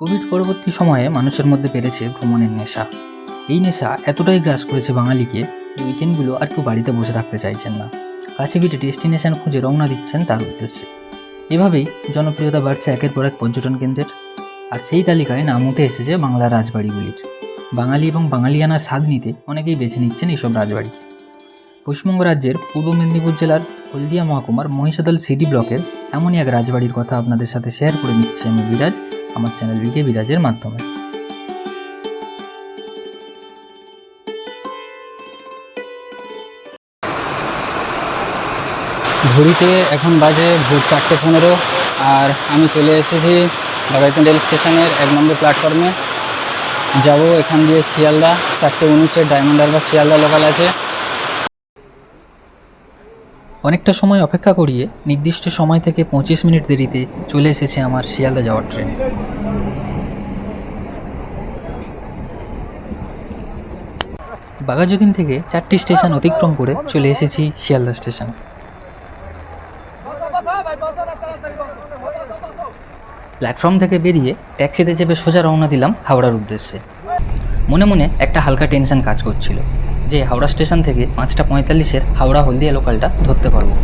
Covid পরবর্তী সময়ে মানুষের মধ্যে বেড়েছে ভ্রমণের নেশা। এই নেশা এতটাই গ্রাস করেছে বাঙালিকে, এই উইকেন্ডগুলো আর কেউ বাড়িতে বসে থাকতে চাইছেন না, কাছে পিঠে ডেস্টিনেশন খুঁজে রওনা দিচ্ছেন তার উদ্দেশ্যে। এভাবেই জনপ্রিয়তা বাড়ছে একের পর এক পর্যটন কেন্দ্রের, আর সেই তালিকায় নাম উঠে এসেছে বাংলার রাজবাড়িগুলির। বাঙালি এবং বাঙালিয়ানার স্বাদ নিতে অনেকেই বেছে নিচ্ছেন এইসব রাজবাড়িকে। পশ্চিমবঙ্গ রাজ্যের পূর্ব মেদিনীপুর জেলার হলদিয়া মহকুমার মহিষাদল সিটি ব্লকের এমনই এক রাজবাড়ির কথা আপনাদের সাথে শেয়ার করে নিচ্ছি আমি বিরাজ, আমার চ্যানেল বিকে বিরাজের মাধ্যমে। ঘড়িতে এখন বাজে ভোর 4:15 আর আমি চলে এসেছি বাঘাইতুন রেল স্টেশনের 1 নম্বর প্ল্যাটফর্মে। যাব এখান দিয়ে শিয়ালদা 4:19-এ ডায়মন্ড হারবার শিয়ালদা লোকাল আছে। অনেকটা সময় অপেক্ষা করিয়ে নির্দিষ্ট সময় থেকে 25 মিনিট দেরিতে চলে এসেছে আমার শিয়ালদা যাওয়ার ট্রেন। বাঘাযতীন থেকে 4টি স্টেশন অতিক্রম করে চলে এসেছি শিয়ালদা স্টেশন। প্ল্যাটফর্ম থেকে বেরিয়ে ট্যাক্সিতে চেপে সোজা রওনা দিলাম হাওড়ার উদ্দেশ্যে। মনে মনে একটা হালকা টেনশন কাজ করছিল যে হাওড়া স্টেশন থেকে 5:45-এর হাওড়া হলদিয়া লোকালটা ধরতে পারবো।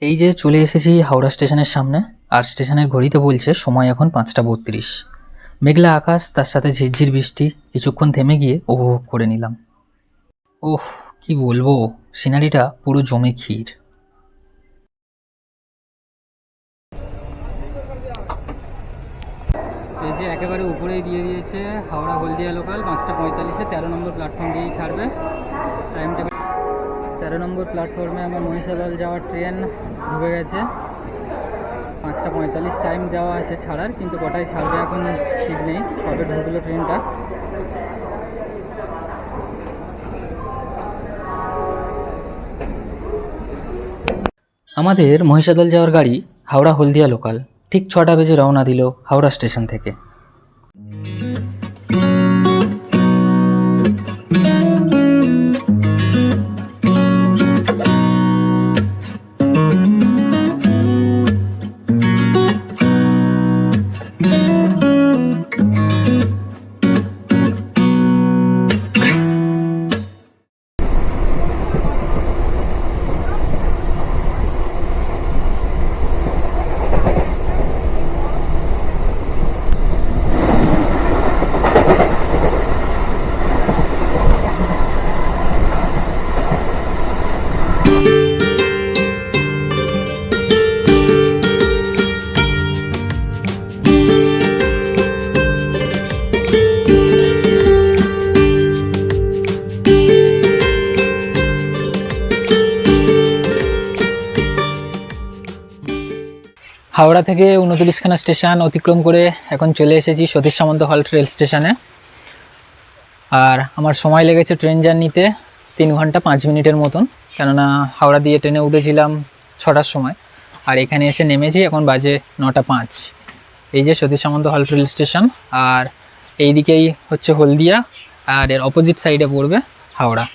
এই যে চলে এসেছি হাওড়া স্টেশনের সামনে, আর স্টেশনের ঘড়িতে বলছে সময় এখন 5:32। মেঘলা আকাশ, তার সাথে ঝিরঝির বৃষ্টি। কিছুক্ষণ থেমে গিয়ে উপভোগ করে নিলাম। ওহ, কি বলবো, সিনারিটা পুরো জমে ক্ষীর। এই যে একেবারে উপরেই দিয়ে দিয়েছে হাওড়া হলদিয়া লোকাল 5:45-এ 13 নম্বর প্ল্যাটফর্ম দিয়েই ছাড়বে। টাইম টেবিল 13 নম্বর প্ল্যাটফর্মে আমার মহিষাদল যাওয়ার ট্রেন ঢুকে গেছে। 5:45 টাইম দেওয়া আছে ছাড়ার, কিন্তু কটায় ছাড়বে এখন ঠিক নেই। কবে ঢুকলো ট্রেনটা। আমাদের মহিষাদল যাওয়ার গাড়ি হাওড়া হলদিয়া লোকাল ঠিক 6টা বেজে রওনা দিল হাওড়া স্টেশন থেকে। হাওড়া থেকে 29খানা স্টেশন অতিক্রম করে এখন চলে এসেছি সতীশ সামন্ত হল্ট রেল স্টেশনে। আর আমার সময় লেগেছে ট্রেন জার্নিতে 3 ঘন্টা 5 মিনিটের মতন, কেননা হাওড়া দিয়ে ট্রেনে উঠেছিলাম 6টার সময়, আর এখানে এসে নেমেছি এখন বাজে 9:05। এই যে সতীশ সামন্ত হল্ট রেল স্টেশন, আর এই দিকেই হচ্ছে হলদিয়া, আর এর অপোজিট সাইডে পড়বে হাওড়া।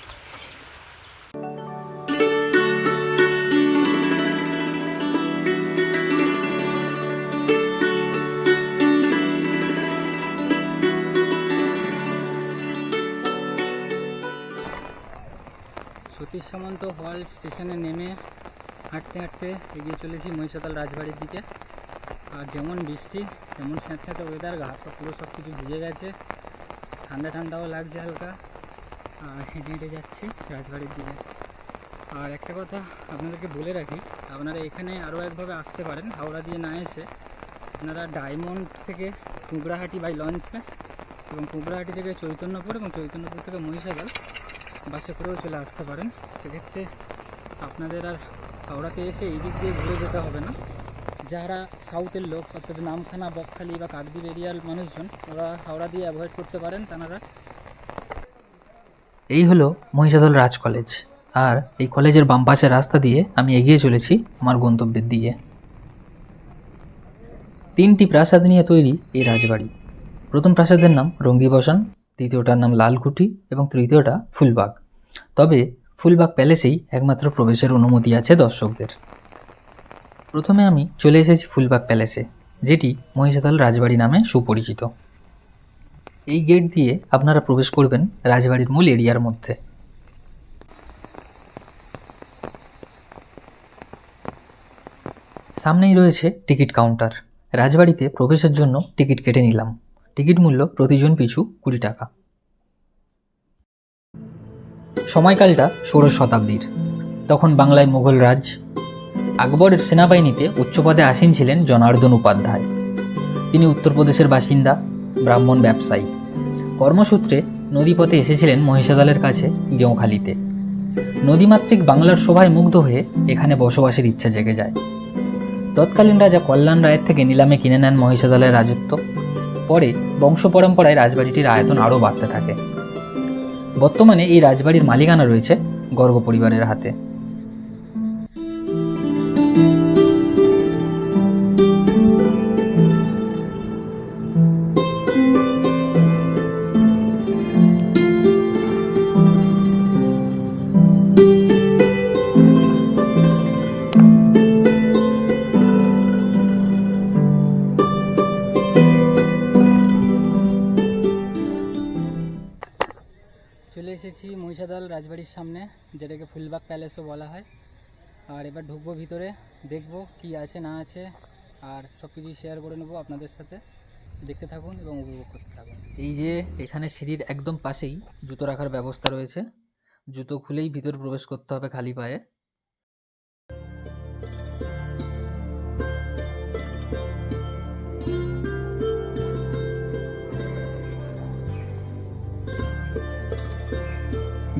সতীশ সামন্ত হল্ট স্টেশনে নেমে হাঁটতে হাঁটতে এগিয়ে চলেছি মহিষাদল রাজবাড়ির দিকে। আর যেমন বৃষ্টি তেমন স্যাঁতস্যাঁতে ওয়েদার, গা হাত পা পুরো সব কিছু ভিজে গেছে, ঠান্ডা ঠান্ডাও লাগছে হালকা। আর হেঁটে হেঁটে যাচ্ছি রাজবাড়ির দিকে। আর একটা কথা আপনাদেরকে বলে রাখি, আপনারা এখানে আরও একভাবে আসতে পারেন হাওড়া দিয়ে না এসে। আপনারা ডায়মন্ড থেকে কুঁকড়াহাটি বাই লঞ্চে, এবং কুঁকড়াহাটি থেকে চৈতন্যপুর, এবং চৈতন্যপুর থেকে মহিষাদল বাসে করেও চলে আসতে পারেন। সেক্ষেত্রে আপনাদের আর হাওড়াতে এসে এই দিক দিয়ে ঘুরে যেতে হবে না, যারা সাউথের লোক অর্থাৎ নামখানা, বকখালি বা কাকদ্বীপ এরিয়ার মানুষজন, ওরা হাওড়া দিয়ে অ্যাভয়েড করতে পারেন। তারা এই হলো মহিষাদল রাজ কলেজ, আর এই কলেজের বাম পাশের রাস্তা দিয়ে আমি এগিয়ে চলেছি আমার গন্তব্যের দিকে। 3টি প্রাসাদ নিয়ে তৈরি এই রাজবাড়ি। প্রথম প্রাসাদের নাম রঙ্গিবসান, দ্বিতীয়টার নাম লালকুঠি এবং তৃতীয়টা ফুলবাগ। তবে ফুলবাগ প্যালেসেই একমাত্র প্রবেশের অনুমতি আছে দর্শকদের। প্রথমে আমি চলে এসেছি ফুলবাগ প্যালেসে, যেটি মহিষাদল রাজবাড়ি নামে সুপরিচিত। এই গেট দিয়ে আপনারা প্রবেশ করবেন রাজবাড়ির মূল এরিয়ার মধ্যে। সামনেই রয়েছে টিকিট কাউন্টার। রাজবাড়িতে প্রবেশের জন্য টিকিট কেটে নিলাম। টিকিট মূল্য প্রতিজন পিছু 20 টাকা। সময়কালটা 16 শতাব্দীর। তখন বাংলায় মুঘল রাজ। আকবরের সেনাবাহিনীতে উচ্চপদে আসীন ছিলেন জনার্দন উপাধ্যায়। তিনি উত্তরপ্রদেশের বাসিন্দা, ব্রাহ্মণ ব্যবসায়ী। কর্মসূত্রে নদীপথে এসেছিলেন মহিষাদলের কাছে গেঁওখালিতে। নদীমাতৃক বাংলার শোভায় মুগ্ধ হয়ে এখানে বসবাসের ইচ্ছা জেগে যায়। তৎকালীন রাজা কল্যাণ রায়ের থেকে নিলামে কিনে নেন মহিষাদলের রাজত্ব। পরে বংশ পরম্পরায় রাজবাড়িটির আয়তন আরও বাড়তে থাকে। বর্তমানে এই রাজবাড়ির মালিকানা রয়েছে গর্গ পরিবারের হাতে। চলে এসেছি মহিষাদল রাজবাড়ির সামনে, যেটাকে ফুলবাগ প্যালেসও বলা হয়। আর এবার ঢুকবো ভিতরে, দেখবো কি আছে না আছে, আর সব কিছু শেয়ার করে নেবো আপনাদের সাথে। দেখতে থাকুন এবং উপভোগ করতে থাকুন। এই যে এখানে সিঁড়ির একদম পাশেই জুতো রাখার ব্যবস্থা রয়েছে। জুতো খুলেই ভিতরে প্রবেশ করতে হবে খালি পায়ে।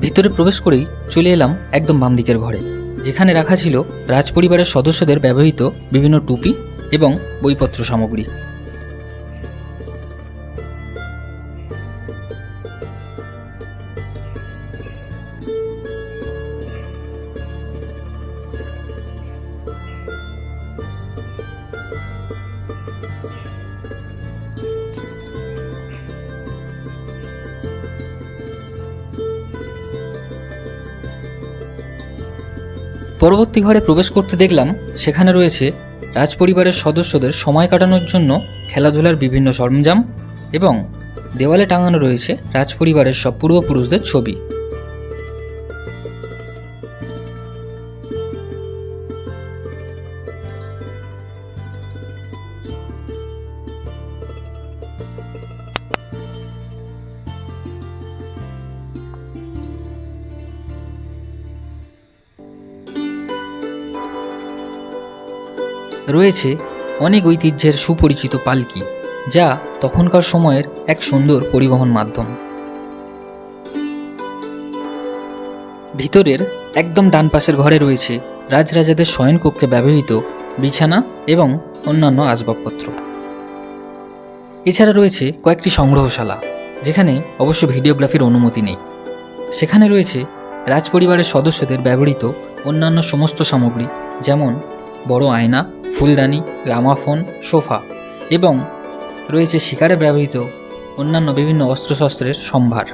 ভিতরে প্রবেশ করেই চলে এলাম একদম বাম দিকের ঘরে, যেখানে রাখা ছিল রাজপরিবারের সদস্যদের ব্যবহৃত বিভিন্ন টুপি এবং বইপত্র সামগ্রী। পরবর্তী ঘরে প্রবেশ করতে দেখলাম সেখানে রয়েছে রাজপরিবারের সদস্যদের সময় কাটানোর জন্য খেলাধুলার বিভিন্ন সরঞ্জাম এবং দেওয়ালে টাঙানো রয়েছে রাজপরিবারের সব পূর্বপুরুষদের ছবি। রয়েছে অনেক ঐতিহ্যের সুপরিচিত পালকি, যা তখনকার সময়ের এক সুন্দর পরিবহন মাধ্যম। ভিতরের একদম ডান পাশের ঘরে রয়েছে রাজরাজাদের শয়নকক্ষে ব্যবহৃত বিছানা এবং অন্যান্য আসবাবপত্র। এছাড়া রয়েছে কয়েকটি সংগ্রহশালা, যেখানে অবশ্য ভিডিওগ্রাফির অনুমতি নেই। সেখানে রয়েছে রাজপরিবারের সদস্যদের ব্যবহৃত অন্যান্য সমস্ত সামগ্রী, যেমন বড় আয়না, ফুলদানি, গ্রামাফোন, সোফা এবং রয়েছে শিকারে ব্যবহৃত অন্যান্য বিভিন্ন অস্ত্রশস্ত্রের সম্ভার।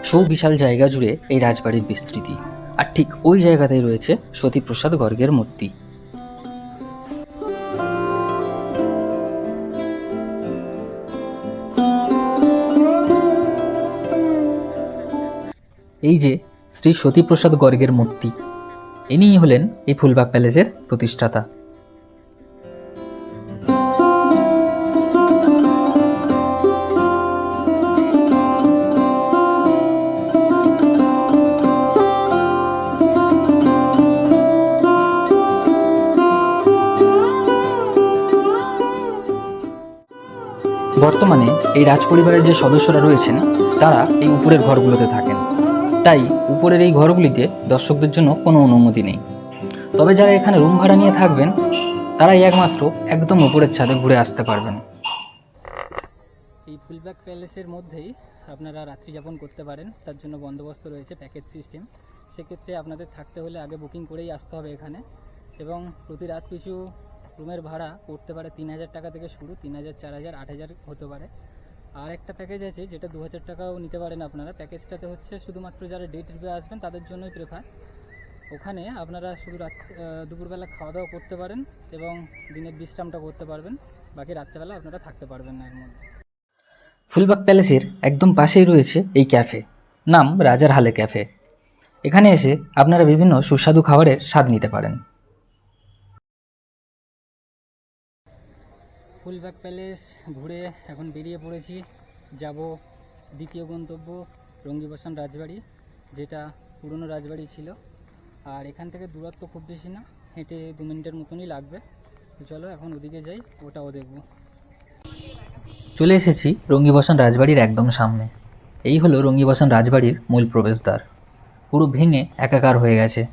সুবিশাল জায়গা জুড়ে এই রাজবাড়ির বিস্তৃতি, আর ঠিক ওই জায়গাতেই রয়েছে সতীপ্রসাদ গর্গের মূর্তি। এই যে শ্রী সতীপ্রসাদ গর্গের মূর্তি, ইনিই হলেন এই ফুলবাগ প্যালেসের প্রতিষ্ঠাতা। বর্তমানে এই রাজপরিবারের যে সদস্যরা রয়েছেন, তারা এই উপরের ঘরগুলোতে থাকেন। তাই উপরের এই ঘরগুলিতে দর্শকদের জন্য কোনো অনুমতি নেই। তবে যারা এখানে রুম ভাড়া নিয়ে থাকবেন তারাই একমাত্র একদম উপরের ছাদে ঘুরে আসতে পারবেন। এই ফুলবাগ প্যালেসের মধ্যেই আপনারা রাত্রি যাপন করতে পারেন, তার জন্য বন্দোবস্ত রয়েছে প্যাকেজ সিস্টেম। সেক্ষেত্রে আপনাদের থাকতে হলে আগে বুকিং করেই আসতে হবে এখানে, এবং প্রতি রাত পিছু রুমের ভাড়া পড়তে পারে 3,000 টাকা থেকে শুরু, 3,000, 4,000, 8,000 হতে পারে। আর একটা প্যাকেজ আছে যেটা 2,000 টাকাও নিতে পারেন আপনারা। প্যাকেজটাতে হচ্ছে শুধুমাত্র যারা ডে ট্রিপে আসবেন তাদের জন্যই প্রেফার। ওখানে আপনারা শুধু দুপুরবেলা খাওয়া দাওয়া করতে পারেন এবং দিনের বিশ্রামটা করতে পারবেন, বাকি রাত্রেবেলা আপনারা থাকতে পারবেন না এর মধ্যে। ফুলবাগ প্যালেসের একদম পাশেই রয়েছে এই ক্যাফে, নাম রাজার হালে ক্যাফে। এখানে এসে আপনারা বিভিন্ন সুস্বাদু খাবারের স্বাদ নিতে পারেন। ফুলবাগ প্যালেস ঘুরে এখন বেরিয়ে পড়েছি, যাব দ্বিতীয় গন্তব্য রঙ্গিবসান রাজবাড়ি, যেটা পুরনো রাজবাড়ি ছিল। আর এখান থেকে দূরত্ব খুব বেশি না, হেঁটে 2 মিনিটের মতনই লাগবে। তো চলো এখন ওদিকে যাই, ওটাও দেখবো। চলে এসেছি রঙ্গিবসান রাজবাড়ির একদম সামনে। এই হলো রঙ্গিবসান রাজবাড়ির মূল প্রবেশদ্বার, পুরো ভেঙে একাকার হয়ে গেছে।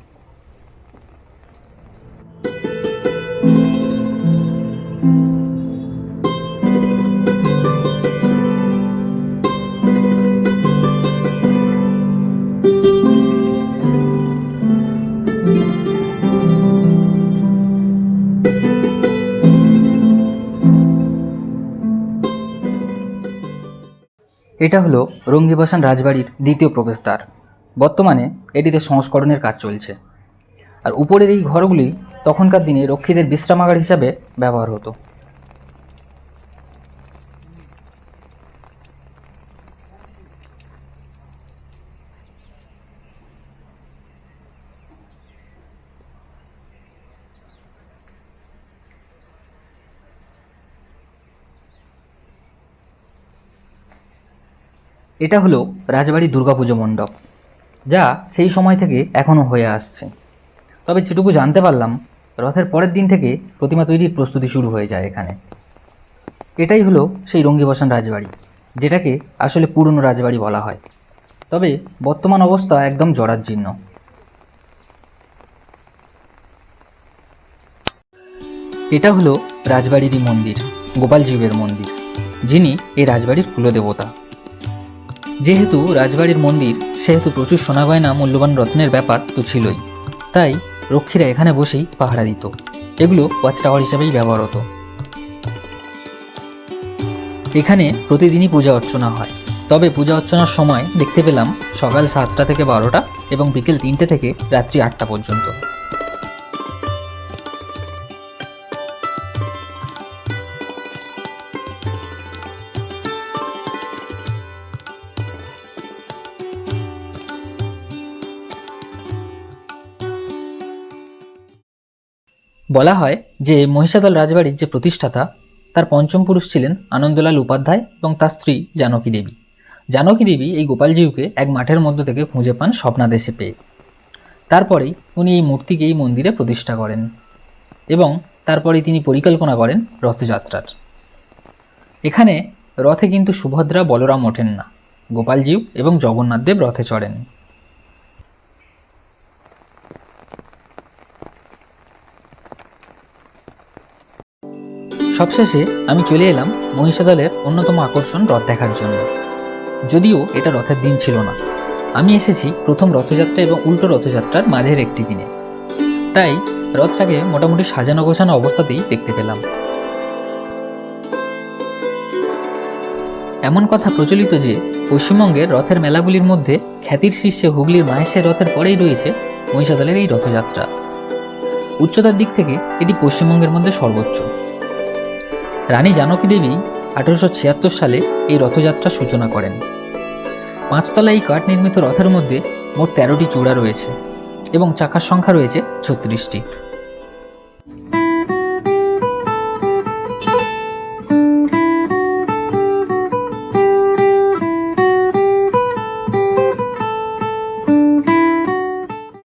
এটা হলো রঙ্গিবসান রাজবাড়ির দ্বিতীয় প্রবেশদ্বার। বর্তমানে এটিতে সংস্করণের কাজ চলছে। আর উপরের এই ঘরগুলি তখনকার দিনে রক্ষীদের বিশ্রামাগার হিসাবে ব্যবহার হতো। এটা হলো রাজবাড়ির দুর্গাপুজো মণ্ডপ, যা সেই সময় থেকে এখনও হয়ে আসছে। তবে যেটুকু জানতে পারলাম, রথের পরের দিন থেকে প্রতিমা তৈরির প্রস্তুতি শুরু হয়ে যায় এখানে। এটাই হলো সেই রঙ্গিবসান রাজবাড়ি, যেটাকে আসলে পুরনো রাজবাড়ি বলা হয়। তবে বর্তমান অবস্থা একদম জরাজীর্ণ। এটা হলো রাজবাড়িরই মন্দির, গোপালজীবের মন্দির, যিনি এই রাজবাড়ির কুলদেবতা। যেহেতু রাজবাড়ির মন্দির, সেহেতু প্রচুর সোনা গয়না, মূল্যবান রত্নের ব্যাপার তো ছিলই। তাই রক্ষীরা এখানে বসেই পাহারা দিত। এগুলো ওয়াচ টাওয়ার হিসেবেই ব্যবহার হতো। এখানে প্রতিদিনই পূজা অর্চনা হয়। তবে পূজা অর্চনার সময় দেখতে পেলাম সকাল 7টা থেকে 12টা এবং বিকেল 3টে থেকে রাত্রি 8টা পর্যন্ত। বলা হয় যে মহিষাদল রাজবাড়ির যে প্রতিষ্ঠাতা, তার পঞ্চম পুরুষ ছিলেন আনন্দলাল উপাধ্যায় এবং তার স্ত্রী জানকী দেবী। জানকী দেবী এই গোপালজিউকে এক মাঠের মধ্য থেকে খুঁজে পান স্বপ্নাদেশে পেয়ে। তারপরেই উনি এই মূর্তিকে এই মন্দিরে প্রতিষ্ঠা করেন এবং তারপরেই তিনি পরিকল্পনা করেন রথযাত্রার। এখানে রথে কিন্তু সুভদ্রা, বলরাম ওঠেন না, গোপালজিউ এবং জগন্নাথদেব রথে চড়েন। সবশেষে আমি চলে এলাম মহিষাদলের অন্যতম আকর্ষণ রথ দেখার জন্য। যদিও এটা রথের দিন ছিল না, আমি এসেছি প্রথম রথযাত্রা এবং উল্টো রথযাত্রার মাঝের একটি দিনে। তাই রথটাকে মোটামুটি সাজানো গোছানো অবস্থাতেই দেখতে পেলাম। এমন কথা প্রচলিত যে পশ্চিমবঙ্গের রথের মেলাগুলির মধ্যে খ্যাতির শীর্ষে হুগলির মাহেশের রথের পরেই রয়েছে মহিষাদলের এই রথযাত্রা। উচ্চতার দিক থেকে এটি পশ্চিমবঙ্গের মধ্যে সর্বোচ্চ। রানী জানকী দেবী 1876 সালে এই রথযাত্রার সূচনা করেন। 5তলা এই কাঠ নির্মিত রথের মধ্যে মোট 13টি চূড়া রয়েছে এবং চাকার সংখ্যা রয়েছে 36টি।